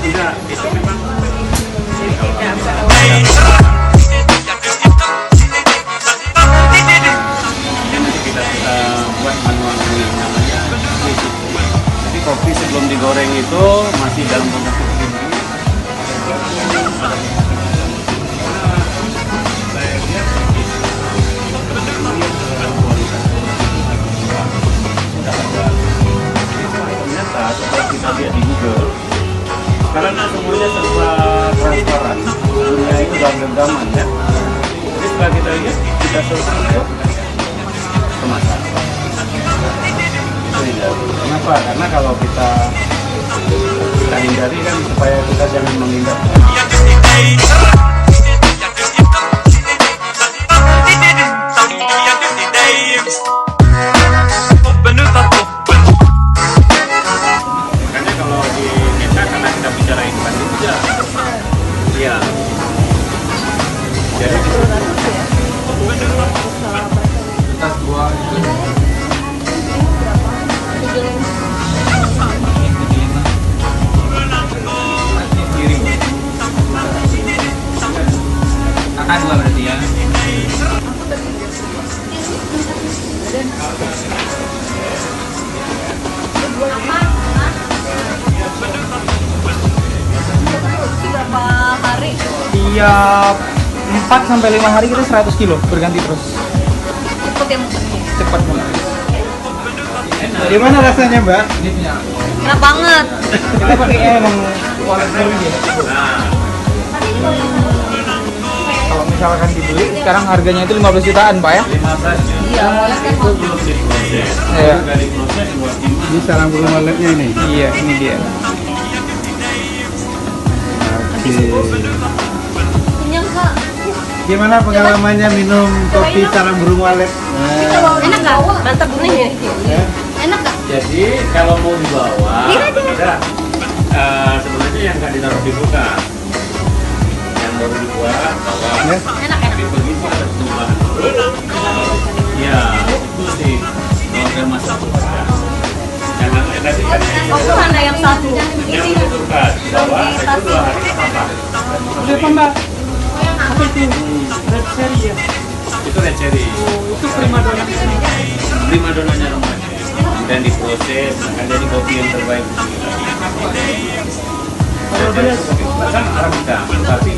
Enggak, itu memang nanti kita buat manual yang namanya switch. Jadi kopi sebelum digoreng itu masih dalam bentuk ini. Ternyata setelah kita lihat di Google, sekarang semuanya serba transparan, dunia itu udah genggaman ya. Jadi setelah kita lihat, kita searching ke kemasan. Kenapa? Karena kalau kita hindari kan supaya kita jangan menghindar. Makanya kalau di kita karena kita bicara Indonesia, iya. Jadi kita dua itu. Kakak dua berarti ya. Berapa hari? Tiap 4 sampai 5 hari kita 100 kilo berganti terus. Cepet ya musaknya. Cepat banget. Gimana rasanya, Mbak? Enak banget. Kita pakainya emang kualitasnya ya. Kalau misalkan dibeli sekarang harganya itu 15 jutaan, Pak ya? 15 Iya, mulai kan itu belum diproses. Iya. Sudah diproses buat gimana? Ini sarang burung waletnya ini. Iya, ini dia. Oke. kenyang kak. Gimana pengalamannya minum kopi sarang burung walet? Enak kak? Mantap bener ya. Enak kak? Jadi kalau mau dibawa, ada sebenarnya yang nggak ditaruh di kulkas, yang baru dibuat bawa. Ya. Enak. Tapi begitu ada perubahan, ya itu sih kalau ada masak kulkas. Jangan tadi kan Oh mana yang satu? yang di kulkas bawa itu 2 hari nggak apa-apa. Apa, Mbak? Apa itu? Red cherry ya? Itu red cherry. Itu primadona. Primadonanya remaja. Dan diproses akan jadi kopi yang terbaik. Kalau dia Kan Arabica, tapi